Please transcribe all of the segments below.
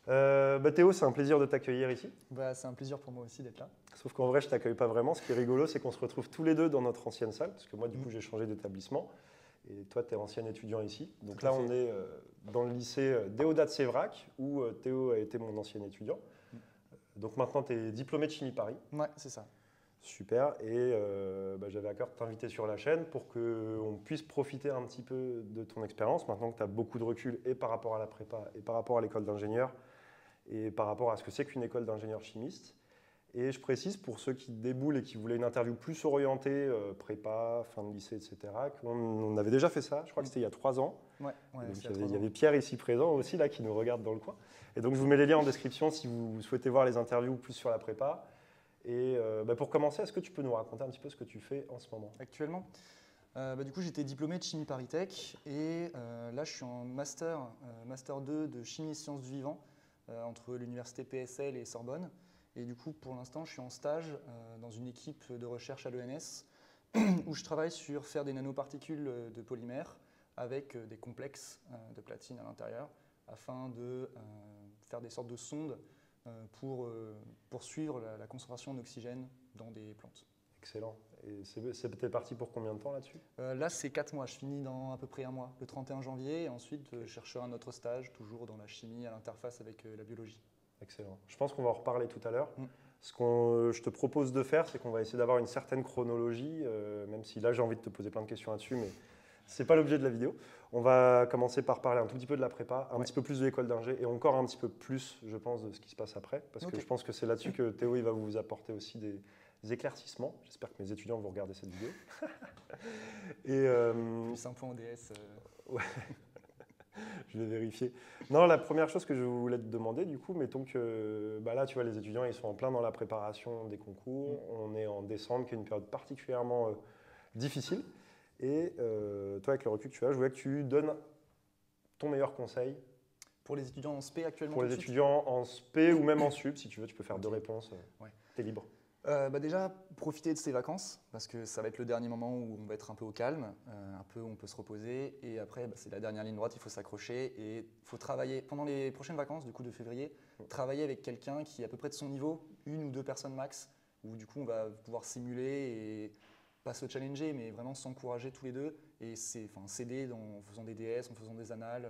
Théo, c'est un plaisir de t'accueillir ici. Bah, c'est un plaisir pour moi aussi d'être là. Sauf qu'en vrai, je t'accueille pas vraiment. Ce qui est rigolo, c'est qu'on se retrouve tous les deux dans notre ancienne salle, parce que moi, du coup, j'ai changé d'établissement. Et toi, tu es ancien étudiant ici. Donc Tout là, à fait. on est dans le lycée Déodat de Sévrac, où Théo a été mon ancien étudiant. Donc maintenant, tu es diplômé de Chimie Paris. Ouais, c'est ça. Super. Et j'avais à cœur de t'inviter sur la chaîne pour qu'on puisse profiter un petit peu de ton expérience, maintenant que tu as beaucoup de recul et par rapport à la prépa et par rapport à l'école d'ingénieur et par rapport à ce que c'est qu'une école d'ingénieur chimiste. Et je précise pour ceux qui déboulent et qui voulaient une interview plus orientée, prépa, fin de lycée, etc., qu'on avait déjà fait ça, je crois que c'était il y a 3 ans. Ouais, Donc, c'est il y avait Pierre ici présent aussi, là, qui nous regarde dans le coin. Et donc je vous mets les liens en description si vous souhaitez voir les interviews plus sur la prépa. Et pour commencer, est-ce que tu peux nous raconter un petit peu ce que tu fais en ce moment? Actuellement, du coup, j'étais diplômé de Chimie Paris Tech et là, je suis en master 2 de Chimie et Sciences du Vivant entre l'université PSL et Sorbonne. Et du coup, pour l'instant, je suis en stage dans une équipe de recherche à l'ENS où je travaille sur faire des nanoparticules de polymères avec des complexes de platine à l'intérieur afin de faire des sortes de sondes pour poursuivre la concentration en oxygène dans des plantes. Excellent. Et c'est peut-être parti pour combien de temps là-dessus? Là, c'est 4 mois. Je finis dans à peu près un mois, le 31 janvier. Et ensuite, je chercherai un autre stage, toujours dans la chimie, à l'interface avec la biologie. Excellent. Je pense qu'on va en reparler tout à l'heure. Mm. Ce que je te propose de faire, c'est qu'on va essayer d'avoir une certaine chronologie, même si là j'ai envie de te poser plein de questions là-dessus, mais ce n'est pas l'objet de la vidéo. On va commencer par parler un tout petit peu de la prépa, un petit peu plus de l'école d'ingé et encore un petit peu plus, je pense, de ce qui se passe après, parce que je pense que c'est là-dessus que Théo il va vous apporter aussi des éclaircissements. J'espère que mes étudiants vont regarder cette vidéo. Et, Plus un point ODS. Ouais. Je vais vérifier. Non, la première chose que je voulais te demander, du coup, mettons que là, tu vois, les étudiants, ils sont en plein dans la préparation des concours. On est en décembre, qui est une période particulièrement difficile. Et toi, avec le recul que tu as, je voulais que tu donnes ton meilleur conseil. Pour les étudiants en SP actuellement? Pour les étudiants en SP ou même en sup, si tu veux, tu peux faire deux réponses. Ouais. Tu es libre. Déjà, profiter de ces vacances, parce que ça va être le dernier moment où on va être un peu au calme, un peu où on peut se reposer. Et après, c'est la dernière ligne droite, il faut s'accrocher. Et il faut travailler, pendant les prochaines vacances, du coup de février, travailler avec quelqu'un qui est à peu près de son niveau, une ou deux personnes max, où du coup on va pouvoir simuler et pas se challenger, mais vraiment s'encourager tous les deux. Et s'aider en faisant des DS, en faisant des annales,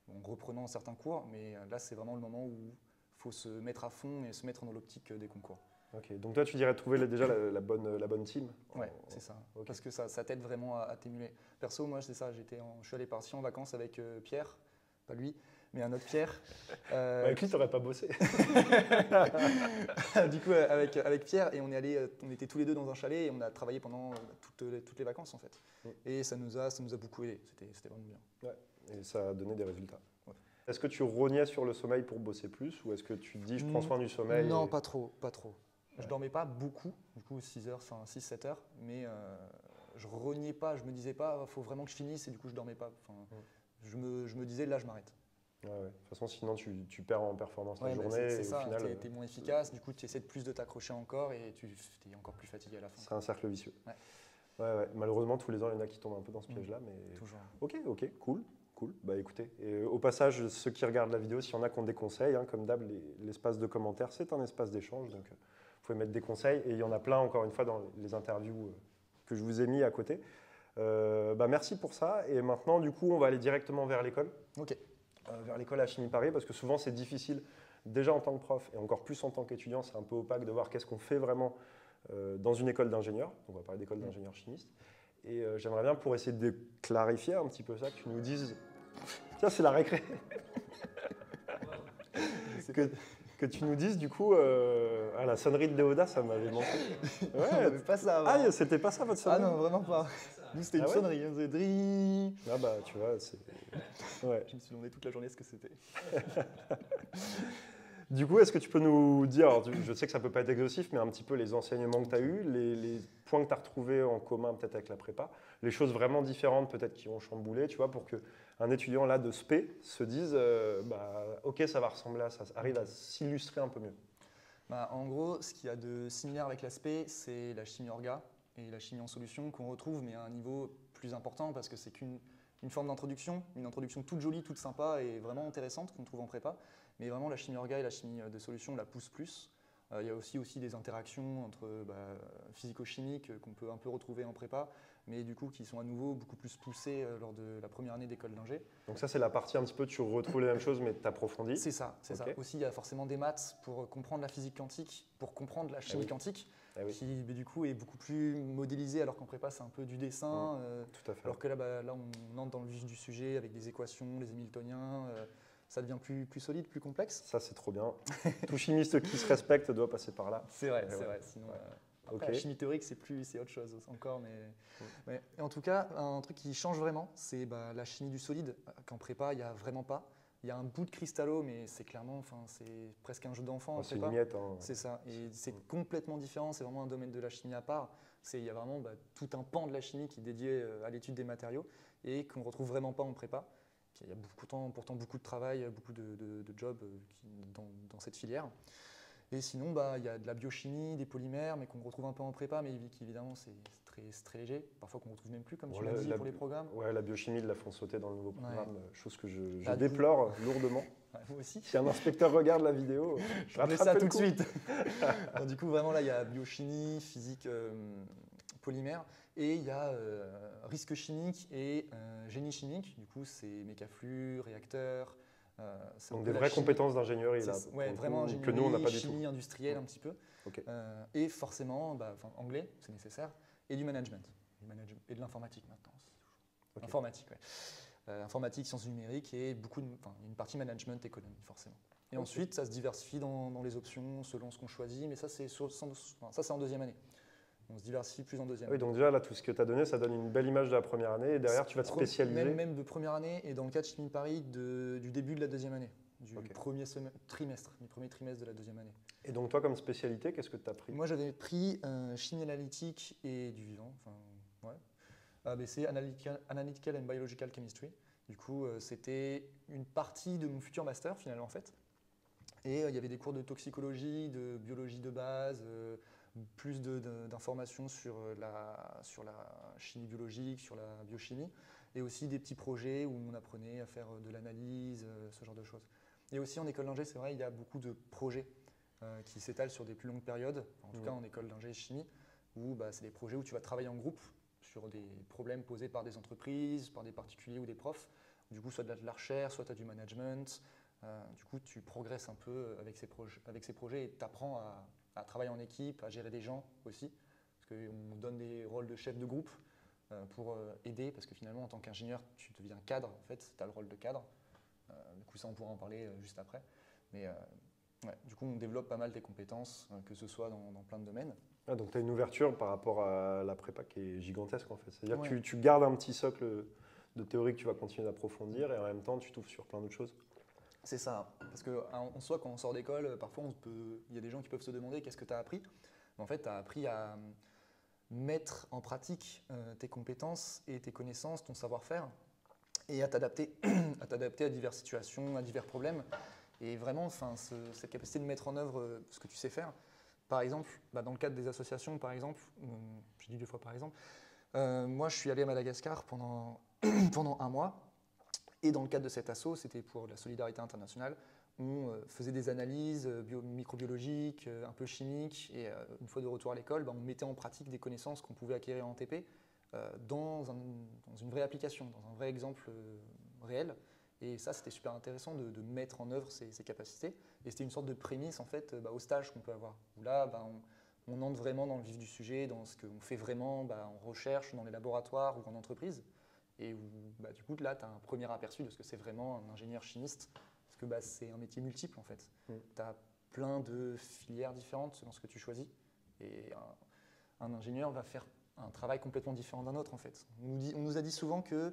en reprenant certains cours. Mais là, c'est vraiment le moment où il faut se mettre à fond et se mettre dans l'optique des concours. Ok, donc toi tu dirais trouver déjà la bonne team. Ouais, c'est ça. Okay. Parce que ça t'aide vraiment à t'émuler. Perso, moi c'est ça, je suis allé partir en vacances avec Pierre, pas lui, mais un autre Pierre. Avec lui, t'aurais pas bossé. Du coup, avec Pierre, et on était tous les deux dans un chalet et on a travaillé pendant toutes les vacances en fait. Et ça nous a beaucoup aidé, c'était vraiment bien. Ouais, et ça a donné des résultats. Ouais. Est-ce que tu rognais sur le sommeil pour bosser plus ou est-ce que tu te dis je prends soin du sommeil? Non, pas trop. Je dormais pas beaucoup, du coup 6-7 heures, mais je rognais pas, je me disais pas, faut vraiment que je finisse et du coup je dormais pas. Je me disais là je m'arrête. Ouais. De toute façon, sinon tu perds en performance la journée. C'est ça, au final, t'es moins efficace, du coup tu essaies de plus de t'accrocher encore et tu es encore plus fatigué à la fin. C'est un cercle vicieux. Ouais. Malheureusement, tous les ans, il y en a qui tombent un peu dans ce piège-là. Mais... Toujours. Ok, cool. Bah écoutez, et au passage, ceux qui regardent la vidéo, s'il y en a qui ont des conseils, comme d'hab, l'espace de commentaires, c'est un espace d'échange. Donc, vous pouvez mettre des conseils. Et il y en a plein, encore une fois, dans les interviews que je vous ai mis à côté. Merci pour ça. Et maintenant, du coup, on va aller directement vers l'école. Ok. Vers l'école à Chimie Paris, parce que souvent, c'est difficile, déjà en tant que prof, et encore plus en tant qu'étudiant, c'est un peu opaque de voir qu'est-ce qu'on fait vraiment dans une école d'ingénieur. On va parler d'école d'ingénieur chimiste. Et j'aimerais bien, pour essayer de clarifier un petit peu ça, que tu nous dises... Tiens, c'est la récré. que tu nous dises, du coup, la sonnerie de Déodat, ça m'avait manqué. Ouais, mais pas ça. Ah, c'était pas ça votre sonnerie? Ah non, vraiment pas. Nous, c'était une sonnerie. On faisait dri. Ah bah, tu vois, c'est... Ouais. Je me suis demandé toute la journée ce que c'était. Du coup, est-ce que tu peux nous dire, alors, je sais que ça ne peut pas être exhaustif, mais un petit peu les enseignements que tu as eus, les points que tu as retrouvés en commun peut-être avec la prépa, les choses vraiment différentes peut-être qui ont chamboulé, tu vois, pour qu'un étudiant là de SP se dise, ok, ça va ressembler à ça, arrive à s'illustrer un peu mieux. En gros, ce qu'il y a de similaire avec la SP, c'est la chimie orga et la chimie en solution qu'on retrouve, mais à un niveau plus important parce que c'est qu'une une forme d'introduction, une introduction toute jolie, toute sympa et vraiment intéressante qu'on trouve en prépa. Mais vraiment, la chimie orga et la chimie de solution la poussent plus. Il y a aussi des interactions entre physico-chimiques qu'on peut un peu retrouver en prépa, mais du coup qui sont à nouveau beaucoup plus poussées lors de la première année d'école d'ingé. Donc ça, c'est la partie un petit peu, tu retrouves les mêmes choses, mais tu approfondis. C'est ça, c'est ça. Aussi, il y a forcément des maths pour comprendre la physique quantique, pour comprendre la chimie quantique, qui du coup est beaucoup plus modélisée, alors qu'en prépa, c'est un peu du dessin. Tout à fait. Alors que là, on entre dans le vif du sujet avec des équations, les Hamiltoniens. Ça devient plus solide, plus complexe. Ça, c'est trop bien. Tout chimiste qui se respecte doit passer par là. C'est vrai, c'est vrai. Sinon, après, la chimie théorique, c'est autre chose encore. Mais en tout cas, un truc qui change vraiment, c'est la chimie du solide, qu'en prépa, il n'y a vraiment pas. Il y a un bout de cristallo, mais c'est clairement, c'est presque un jeu d'enfant. C'est une miette. Hein. C'est ça. Et c'est complètement différent. C'est vraiment un domaine de la chimie à part. Il y a vraiment tout un pan de la chimie qui est dédié à l'étude des matériaux et qu'on ne retrouve vraiment pas en prépa. Il y a pourtant beaucoup de travail, beaucoup de jobs dans cette filière. Et sinon, il y a de la biochimie, des polymères, mais qu'on retrouve un peu en prépa, mais évidemment, c'est très léger. Parfois qu'on ne retrouve même plus, comme tu l'as dit, pour les programmes. Ouais, la biochimie, ils la font sauter dans le nouveau programme, chose que je déplore lourdement. Moi aussi. Si un inspecteur regarde la vidéo, je rattrape ça tout de suite. Du coup, vraiment, là, il y a biochimie, physique, polymère. Et il y a risque chimique et génie chimique. Du coup, c'est mécaflux, réacteurs. Donc des vraies compétences d'ingénierie là, vraiment ingénierie, que nous on n'a pas du tout. Chimie industrielle un petit peu. Et forcément, anglais, c'est nécessaire, et du management et de l'informatique maintenant. Informatique, informatique, sciences numériques et une partie management, économie forcément. Et ensuite, ça se diversifie dans les options selon ce qu'on choisit, mais ça c'est en deuxième année. On se diversifie plus en deuxième année. Donc déjà, là, tout ce que tu as donné, ça donne une belle image de la première année. Et derrière, tu vas te spécialiser. Même de première année et dans le cas de Chimie Paris, du début de la deuxième année, du premier trimestre de la deuxième année. Et donc toi, comme spécialité, qu'est-ce que tu as pris? Moi, j'avais pris chimie analytique et du vivant. ABC, Analytical and Biological Chemistry. Du coup, c'était une partie de mon futur master, finalement, en fait. Et il y avait des cours de toxicologie, de biologie de base, plus d'informations sur la chimie biologique, sur la biochimie, et aussi des petits projets où on apprenait à faire de l'analyse, ce genre de choses. Et aussi en école d'ingé, c'est vrai, il y a beaucoup de projets qui s'étalent sur des plus longues périodes, en tout cas en école d'ingé chimie, où c'est des projets où tu vas travailler en groupe sur des problèmes posés par des entreprises, par des particuliers ou des profs. Du coup, soit de la recherche, soit tu as du management. Du coup, tu progresses un peu avec ces projets et tu apprends à travailler en équipe, à gérer des gens aussi, parce qu'on donne des rôles de chef de groupe pour aider, parce que finalement, en tant qu'ingénieur, tu deviens cadre, en fait, tu as le rôle de cadre. Du coup, ça, on pourra en parler juste après. Mais du coup, on développe pas mal tes compétences, que ce soit dans plein de domaines. Ah, donc, tu as une ouverture par rapport à la prépa qui est gigantesque, en fait. C'est-à-dire que tu gardes un petit socle de théorie que tu vas continuer d'approfondir et en même temps, tu t'ouvres sur plein d'autres choses. C'est ça, parce qu'en soi, quand on sort d'école, parfois, il y a des gens qui peuvent se demander qu'est-ce que tu as appris. Mais en fait, tu as appris à mettre en pratique tes compétences et tes connaissances, ton savoir-faire, et à t'adapter à diverses situations, à divers problèmes. Et vraiment, cette capacité de mettre en œuvre ce que tu sais faire. Par exemple, dans le cadre des associations, par exemple, je dis 2 fois par exemple, moi, je suis allé à Madagascar pendant un mois. Et dans le cadre de cet asso, c'était pour la solidarité internationale, on faisait des analyses microbiologiques, un peu chimiques, et une fois de retour à l'école, on mettait en pratique des connaissances qu'on pouvait acquérir en TP dans une vraie application, dans un vrai exemple réel. Et ça, c'était super intéressant de mettre en œuvre ces capacités. Et c'était une sorte de prémisse en fait, au stage qu'on peut avoir, où là, on entre vraiment dans le vif du sujet, dans ce qu'on fait vraiment en recherche, dans les laboratoires ou en entreprise. Et où, du coup, là, tu as un premier aperçu de ce que c'est vraiment un ingénieur chimiste, parce que c'est un métier multiple, en fait. Tu as plein de filières différentes selon ce que tu choisis, et un ingénieur va faire un travail complètement différent d'un autre, en fait. On nous a dit souvent qu'il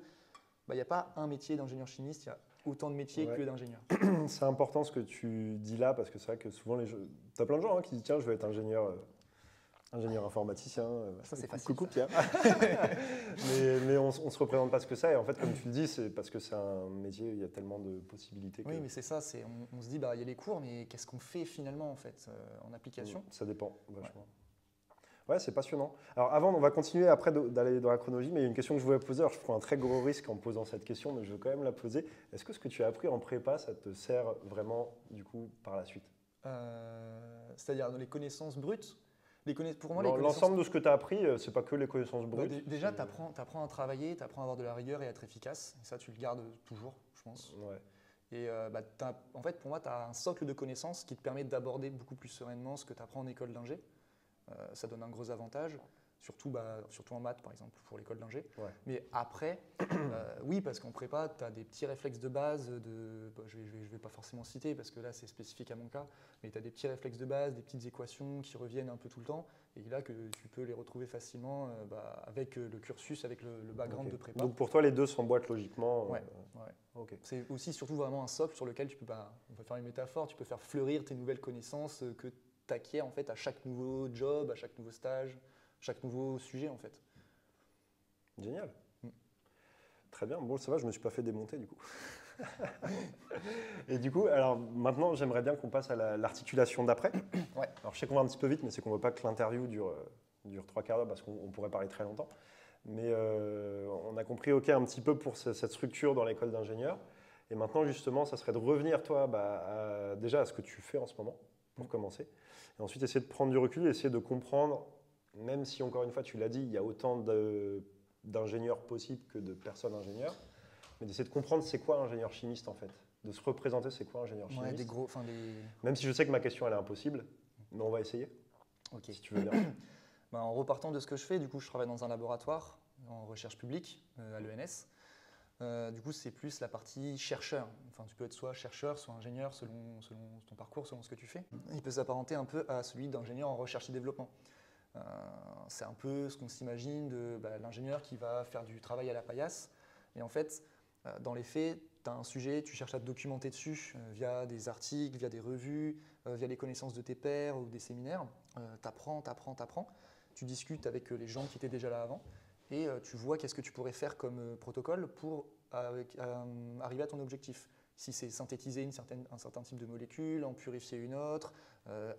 n'y a pas un métier d'ingénieur chimiste, il y a autant de métiers que d'ingénieurs. C'est important ce que tu dis là, parce que c'est vrai que souvent, tu as plein de gens qui disent « Tiens, je veux être ingénieur informaticien. » Ça, c'est facile. Coucou Pierre. mais on ne se représente pas ce que c'est. Et en fait, comme tu le dis, c'est parce que c'est un métier, il y a tellement de possibilités. Oui, mais c'est ça. On se dit, il y a les cours, mais qu'est-ce qu'on fait finalement en application? Ça dépend vachement. Ouais, c'est passionnant. Alors avant, on va continuer après d'aller dans la chronologie, mais il y a une question que je voulais poser. Alors je prends un très gros risque en posant cette question, mais je veux quand même la poser. Est-ce que ce que tu as appris en prépa, ça te sert vraiment du coup par la suite? C'est-à-dire les connaissances brutes. Pour moi, les connaissances. L'ensemble de ce que tu as appris, c'est pas que les connaissances Bah, brutes. déjà, tu apprends à travailler, tu apprends à avoir de la rigueur et à être efficace. Et ça, tu le gardes toujours, je pense. Ouais. Et en fait, pour moi, tu as un socle de connaissances qui te permet d'aborder beaucoup plus sereinement ce que tu apprends en école d'ingé. Ça donne un gros avantage, surtout en maths, par exemple, pour l'école d'ingé. Ouais. Mais après, oui, parce qu'en prépa, tu as des petits réflexes de base. Je ne vais pas forcément citer, parce que là, c'est spécifique à mon cas, mais tu as des petits réflexes de base, des petites équations qui reviennent un peu tout le temps, et là, que tu peux les retrouver facilement avec le cursus, avec le background de prépa. Donc pour toi, les deux s'emboîtent logiquement. Ouais. Ok. C'est aussi surtout vraiment un socle sur lequel tu peux, on va faire une métaphore, tu peux faire fleurir tes nouvelles connaissances que tu acquiers en fait à chaque nouveau job, à chaque nouveau stage, chaque nouveau sujet en fait. Génial. Très bien. Bon, ça va, je ne me suis pas fait démonter du coup. Et du coup, alors maintenant, j'aimerais bien qu'on passe à l'articulation d'après. Ouais. Alors je sais qu'on va un petit peu vite, mais c'est qu'on ne veut pas que l'interview dure 3 quarts d'heure parce qu'on pourrait parler très longtemps. Mais on a compris, ok, un petit peu pour cette structure dans l'école d'ingénieur. Et maintenant, justement, ça serait de revenir, toi, déjà à ce que tu fais en ce moment, pour commencer. Et ensuite, essayer de prendre du recul, essayer de comprendre, même si, encore une fois, tu l'as dit, il y a autant d'ingénieurs possibles que de personnes ingénieurs, mais d'essayer de comprendre c'est quoi ingénieur chimiste, en fait. De se représenter c'est quoi ingénieur chimiste. Même si je sais que ma question, elle est impossible, mais on va essayer, si tu veux bien. En repartant de ce que je fais, du coup, je travaille dans un laboratoire en recherche publique à l'ENS. Du coup, c'est plus la partie chercheur. Enfin, tu peux être soit chercheur, soit ingénieur, selon ton parcours, selon ce que tu fais. Il peut s'apparenter un peu à celui d'ingénieur en recherche et développement. C'est un peu ce qu'on s'imagine de l'ingénieur qui va faire du travail à la paillasse. Et en fait, dans les faits, tu as un sujet, tu cherches à te documenter dessus via des articles, via des revues, via les connaissances de tes pairs ou des séminaires. T'apprends. Tu discutes avec les gens qui étaient déjà là avant. Et tu vois qu'est-ce que tu pourrais faire comme protocole pour arriver à ton objectif. Si c'est synthétiser un certain type de molécule, en purifier une autre,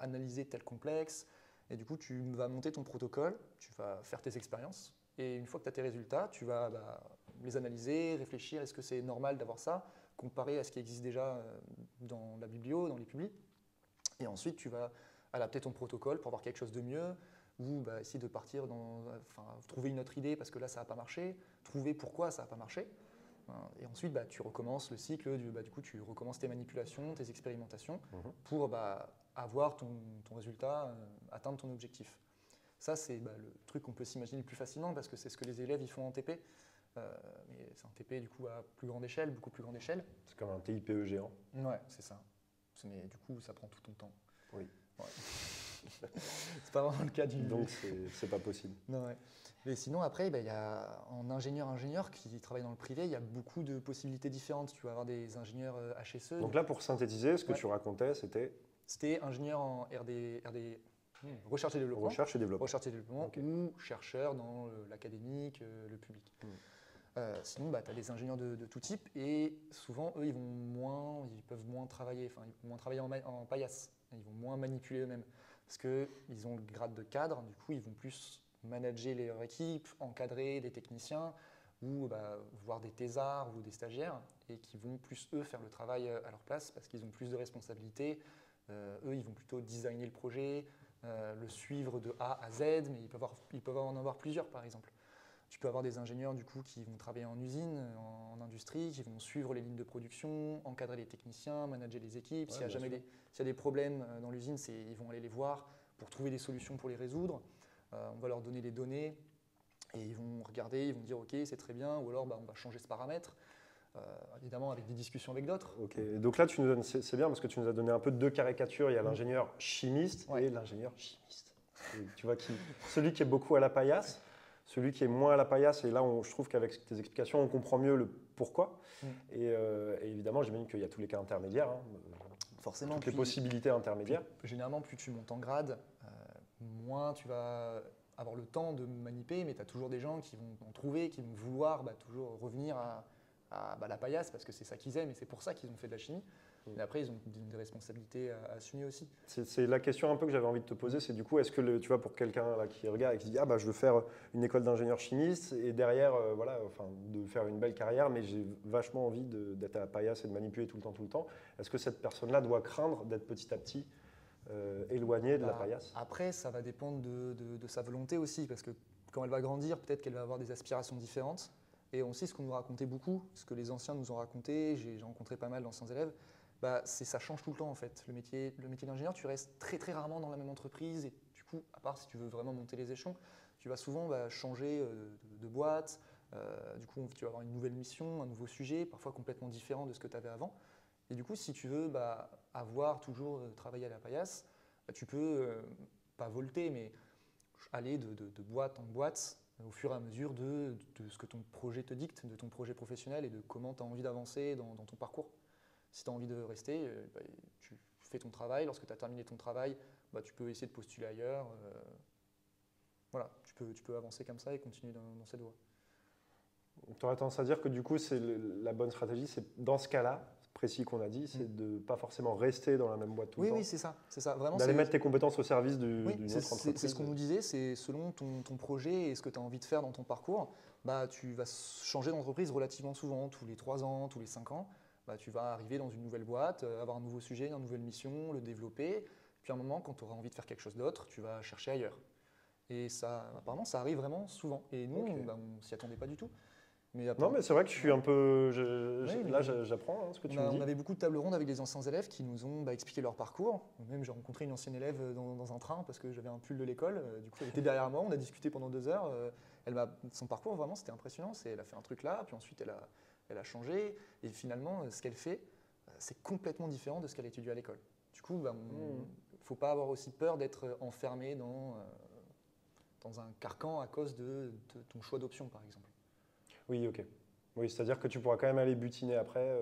analyser tel complexe. Et du coup, tu vas monter ton protocole, tu vas faire tes expériences. Et une fois que tu as tes résultats, tu vas les analyser, réfléchir, est-ce que c'est normal d'avoir ça, comparer à ce qui existe déjà dans la biblio, dans les publis. Et ensuite, tu vas adapter ton protocole pour avoir quelque chose de mieux, ou essayer de partir trouver une autre idée parce que là ça n'a pas marché, trouver pourquoi ça n'a pas marché. Et ensuite tu recommences le cycle, du coup tu recommences tes manipulations, tes expérimentations pour avoir ton résultat, atteindre ton objectif. Ça c'est le truc qu'on peut s'imaginer le plus facilement parce que c'est ce que les élèves ils font en TP. Mais c'est un TP du coup à plus grande échelle, beaucoup plus grande échelle. C'est comme un TIPE géant. Ouais, c'est ça. Mais du coup ça prend tout ton temps. Oui. Ouais. C'est pas vraiment le cas du. Donc c'est pas possible. Non, ouais. Mais sinon après, il y a en ingénieur qui travaille dans le privé, il y a beaucoup de possibilités différentes. Tu vas avoir des ingénieurs HSE. Donc là, pour synthétiser, ce que tu racontais, c'était ingénieur en RD, recherche et développement. Recherche et développement. Recherche et développement ou chercheur dans l'académique, le public. Sinon, tu as des ingénieurs de tout type et souvent, eux, ils peuvent moins travailler, en paillasse. Ils vont moins manipuler eux-mêmes parce qu'ils ont le grade de cadre, du coup, ils vont plus manager leur équipe, encadrer des techniciens ou voir des thésards ou des stagiaires et qui vont plus, eux, faire le travail à leur place parce qu'ils ont plus de responsabilités. Eux, ils vont plutôt designer le projet, le suivre de A à Z, mais ils peuvent en avoir plusieurs, par exemple. Tu peux avoir des ingénieurs du coup, qui vont travailler en usine, en industrie, qui vont suivre les lignes de production, encadrer les techniciens, manager les équipes. S'il y a des problèmes dans l'usine, ils vont aller les voir pour trouver des solutions pour les résoudre. On va leur donner les données et ils vont regarder, ils vont dire ok, c'est très bien, ou alors on va changer ce paramètre. Évidemment avec des discussions avec d'autres. Ok, et donc là c'est bien parce que tu nous as donné un peu deux caricatures. Il y a l'ingénieur chimiste et l'ingénieur chimiste. Et tu vois, celui qui est beaucoup à la paillasse, celui qui est moins à la paillasse, et là je trouve qu'avec tes explications on comprend mieux le pourquoi. Et évidemment j'imagine qu'il y a tous les cas intermédiaires, forcément, toutes les possibilités intermédiaires. Généralement plus tu montes en grade, moins tu vas avoir le temps de maniper, mais tu as toujours des gens qui vont en trouver, qui vont vouloir toujours revenir à la paillasse parce que c'est ça qu'ils aiment et c'est pour ça qu'ils ont fait de la chimie. Mais après, ils ont des responsabilités à assumer aussi. C'est la question un peu que j'avais envie de te poser, c'est du coup, est-ce que tu vois, pour quelqu'un là qui regarde et qui se dit, ah bah je veux faire une école d'ingénieur chimiste et derrière, voilà, enfin, de faire une belle carrière, mais j'ai vachement envie d'être à la paillasse et de manipuler tout le temps, est-ce que cette personne-là doit craindre d'être petit à petit éloignée de la paillasse? Après, ça va dépendre de sa volonté aussi, parce que quand elle va grandir, peut-être qu'elle va avoir des aspirations différentes. Et on sait ce qu'on nous racontait beaucoup, ce que les anciens nous ont raconté, j'ai rencontré pas mal d'anciens élèves, bah, ça change tout le temps en fait. Le métier d'ingénieur, tu restes très très rarement dans la même entreprise et du coup, à part si tu veux vraiment monter les échelons, tu vas souvent changer de boîte, du coup tu vas avoir une nouvelle mission, un nouveau sujet, parfois complètement différent de ce que tu avais avant. Et du coup, si tu veux avoir toujours travaillé à la paillasse, tu peux pas volter, mais aller de boîte en boîte au fur et à mesure de ce que ton projet te dicte, de ton projet professionnel et de comment tu as envie d'avancer dans ton parcours. Si tu as envie de rester, tu fais ton travail. Lorsque tu as terminé ton travail, tu peux essayer de postuler ailleurs. Voilà, tu peux avancer comme ça et continuer dans cette voie. Tu aurais tendance à dire que du coup, la bonne stratégie, c'est dans ce cas-là, précis qu'on a dit, c'est de ne pas forcément rester dans la même boîte tout le temps. Oui, c'est ça. Vraiment, d'aller mettre tes compétences au service d'une autre entreprise. C'est ce qu'on nous disait, c'est selon ton projet et ce que tu as envie de faire dans ton parcours, tu vas changer d'entreprise relativement souvent, tous les 3 ans, tous les 5 ans. Tu vas arriver dans une nouvelle boîte, avoir un nouveau sujet, une nouvelle mission, le développer. Puis à un moment, quand tu auras envie de faire quelque chose d'autre, tu vas chercher ailleurs. Et ça, apparemment, ça arrive vraiment souvent. Et nous, on ne s'y attendait pas du tout. Non, mais c'est vrai que je suis un peu. Là, j'apprends ce que tu me dis. On avait beaucoup de tables rondes avec des anciens élèves qui nous ont expliqué leur parcours. Même, j'ai rencontré une ancienne élève dans un train parce que j'avais un pull de l'école. Du coup, elle était derrière moi. On a discuté pendant 2 heures. Son parcours, vraiment, c'était impressionnant. Elle a fait un truc là, puis ensuite, elle a changé. Et finalement, ce qu'elle fait, c'est complètement différent de ce qu'elle étudie à l'école. Du coup, il ne faut pas avoir aussi peur d'être enfermé dans un carcan à cause de ton choix d'option, par exemple. Oui, ok. Oui, c'est-à-dire que tu pourras quand même aller butiner après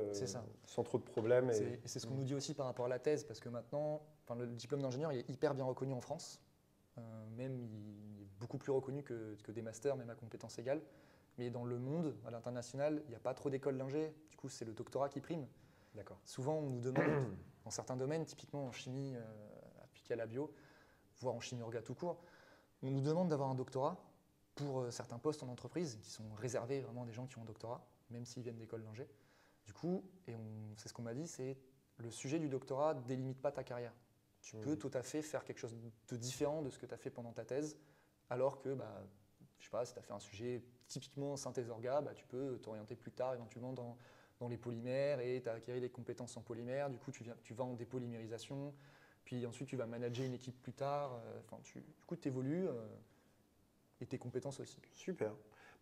sans trop de problèmes. Et c'est ce qu'on nous dit aussi par rapport à la thèse, parce que maintenant, le diplôme d'ingénieur il est hyper bien reconnu en France. Même il est beaucoup plus reconnu que des masters, même à compétences égales. Mais dans le monde, à l'international, il n'y a pas trop d'écoles d'ingé. Du coup, c'est le doctorat qui prime. D'accord. Souvent, on nous demande, dans certains domaines, typiquement en chimie appliquée à la bio, voire en chimie orga tout court, on nous demande d'avoir un doctorat pour certains postes en entreprise qui sont réservés vraiment à des gens qui ont un doctorat, même s'ils viennent d'école d'ingé. Du coup, c'est ce qu'on m'a dit, c'est le sujet du doctorat ne délimite pas ta carrière. Tu peux tout à fait faire quelque chose de différent de ce que tu as fait pendant ta thèse, alors que, je sais pas, si tu as fait un sujet typiquement synthèse orga, tu peux t'orienter plus tard éventuellement dans les polymères et tu as acquis des compétences en polymères. Du coup, tu vas en dépolymérisation, puis ensuite tu vas manager une équipe plus tard. Du coup, tu évolues. Et tes compétences aussi. Super.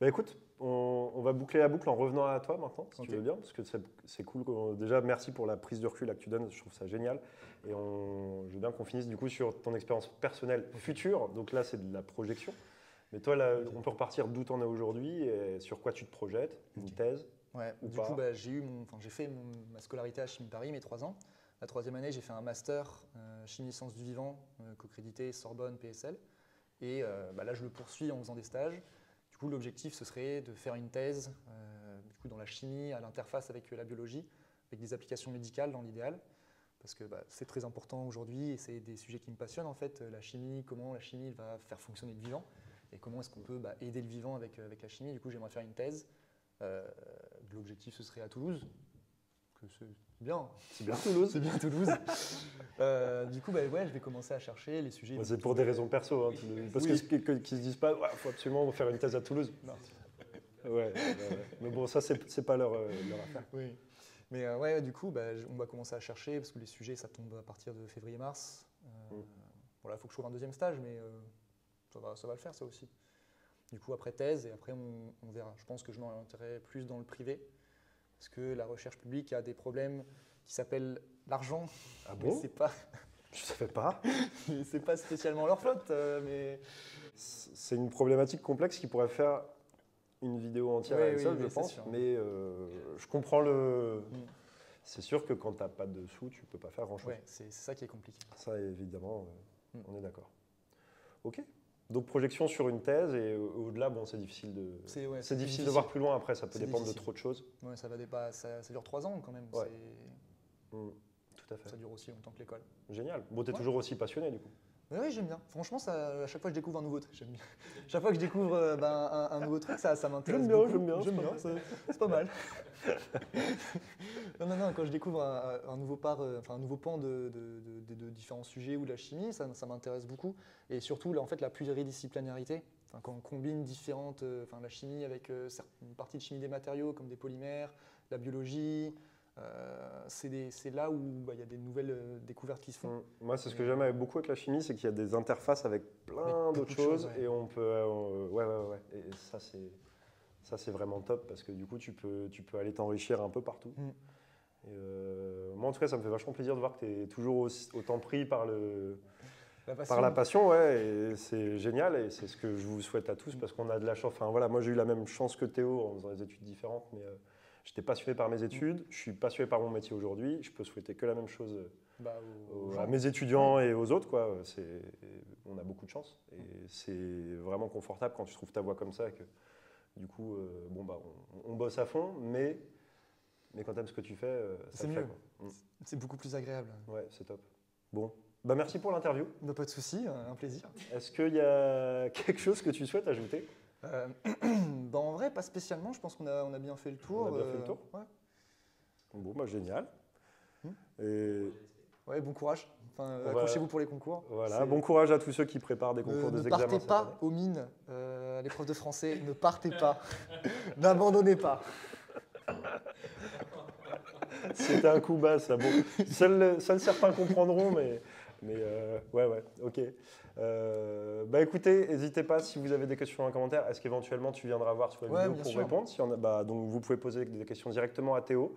Écoute, on va boucler la boucle en revenant à toi maintenant, si tu veux bien, parce que c'est cool. Déjà, merci pour la prise de recul que tu donnes, je trouve ça génial. Et je veux bien qu'on finisse du coup sur ton expérience personnelle future. Donc là, c'est de la projection. Mais toi, là, on peut repartir d'où tu en es aujourd'hui et sur quoi tu te projettes, une thèse. Ouais, du coup, j'ai fait ma scolarité à Chimie Paris, mes 3 ans. La 3e année, j'ai fait un master chimie sciences du vivant, co-crédité Sorbonne, PSL. Et là, je le poursuis en faisant des stages. Du coup, l'objectif, ce serait de faire une thèse dans la chimie, à l'interface avec la biologie, avec des applications médicales dans l'idéal. Parce que c'est très important aujourd'hui et c'est des sujets qui me passionnent en fait. La chimie, comment la chimie va faire fonctionner le vivant et comment est-ce qu'on peut aider le vivant avec la chimie. Du coup, j'aimerais faire une thèse. L'objectif, ce serait à Toulouse. C'est bien. C'est bien Toulouse. C'est bien Toulouse. Du coup, je vais commencer à chercher les sujets. C'est pour des raisons perso, hein, parce qu'ils ne se disent pas, faut absolument faire une thèse à Toulouse. Non. Ouais. Mais bon, ça c'est pas leur affaire. Oui. Mais du coup, on va commencer à chercher parce que les sujets, ça tombe à partir de février-mars. Voilà, il faut que je trouve un 2e stage, mais ça va le faire ça aussi. Du coup, après thèse et après on verra. Je pense que je m'orienterai plus dans le privé. Parce que la recherche publique a des problèmes qui s'appellent l'argent. Ah bon? Je ne savais pas. C'est pas spécialement leur faute, mais... C'est une problématique complexe qui pourrait faire une vidéo entière avec ça, je pense. Sûr. Mais je comprends le... C'est sûr que quand tu n'as pas de sous, tu ne peux pas faire grand-chose. Ouais, c'est ça qui est compliqué. Ça, évidemment, on est d'accord. Ok. Donc projection sur une thèse et au-delà, c'est difficile de voir plus loin après, ça peut dépendre de trop de choses. Ouais, ça dure 3 ans quand même. Ouais. Tout à fait. Ça dure aussi longtemps que l'école. Génial. Bon, tu es Ouais. toujours aussi passionné du coup. Oui, j'aime bien. Franchement, à chaque fois que je découvre un nouveau truc, j'aime bien. Chaque fois que je découvre un nouveau truc, ça m'intéresse beaucoup. J'aime bien, J'aime c'est pas bien, c'est pas mal. Non, quand je découvre un nouveau un nouveau pan de différents sujets ou de la chimie, ça m'intéresse beaucoup. Et surtout, là, en fait, la pluridisciplinarité. Enfin, quand on combine la chimie avec une partie de chimie des matériaux, comme des polymères, la biologie, c'est là où il y a des nouvelles découvertes qui se font. Moi, c'est ce que j'aime beaucoup avec la chimie, c'est qu'il y a des interfaces avec plein d'autres choses ouais. et on peut. Ouais. Et ça, c'est vraiment top parce que du coup, tu peux aller t'enrichir un peu partout. Mm. Et, moi, en tout cas, ça me fait vachement plaisir de voir que tu es toujours autant pris par la passion, ouais, et c'est génial et c'est ce que je vous souhaite à tous parce qu'on a de la chance. Enfin voilà, moi j'ai eu la même chance que Théo en faisant des études différentes, mais j'étais passionné par mes études, je suis passionné par mon métier aujourd'hui, je peux souhaiter que la même chose à mes étudiants et aux autres, quoi. On a beaucoup de chance et c'est vraiment confortable quand tu trouves ta voie comme ça, que du coup, on bosse à fond, mais quand tu aimes ce que tu fais, ça c'est le mieux. fait, quoi. C'est beaucoup plus agréable. Ouais, c'est top. Bon, merci pour l'interview. Pas de souci, un plaisir. Est-ce qu'il y a quelque chose que tu souhaites ajouter? En vrai, pas spécialement. Je pense qu'on a bien fait le tour. On a bien fait le tour. Ouais. Bon, génial. Et Ouais, bon courage. Accrochez-vous pour les concours. voilà, bon courage à tous ceux qui préparent des concours, des Ne examens. partez pas aux mines à l'épreuve de français. Ne partez pas. N'abandonnez pas. C'était un coup bas, ça. Bon, seuls certains comprendront, mais ouais, ok. Écoutez, n'hésitez pas si vous avez des questions en commentaire. Est-ce qu'éventuellement tu viendras voir sur la vidéo bien pour sûr. répondre donc vous pouvez poser des questions directement à Théo.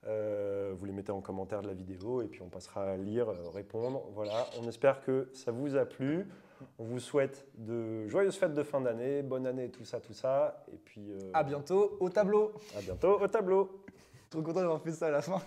Vous les mettez en commentaire de la vidéo et puis on passera à lire, répondre. Voilà, on espère que ça vous a plu. On vous souhaite de joyeuses fêtes de fin d'année, bonne année, tout ça. Et puis À bientôt au tableau. à bientôt au tableau. Trop content d'avoir fait ça à la fin.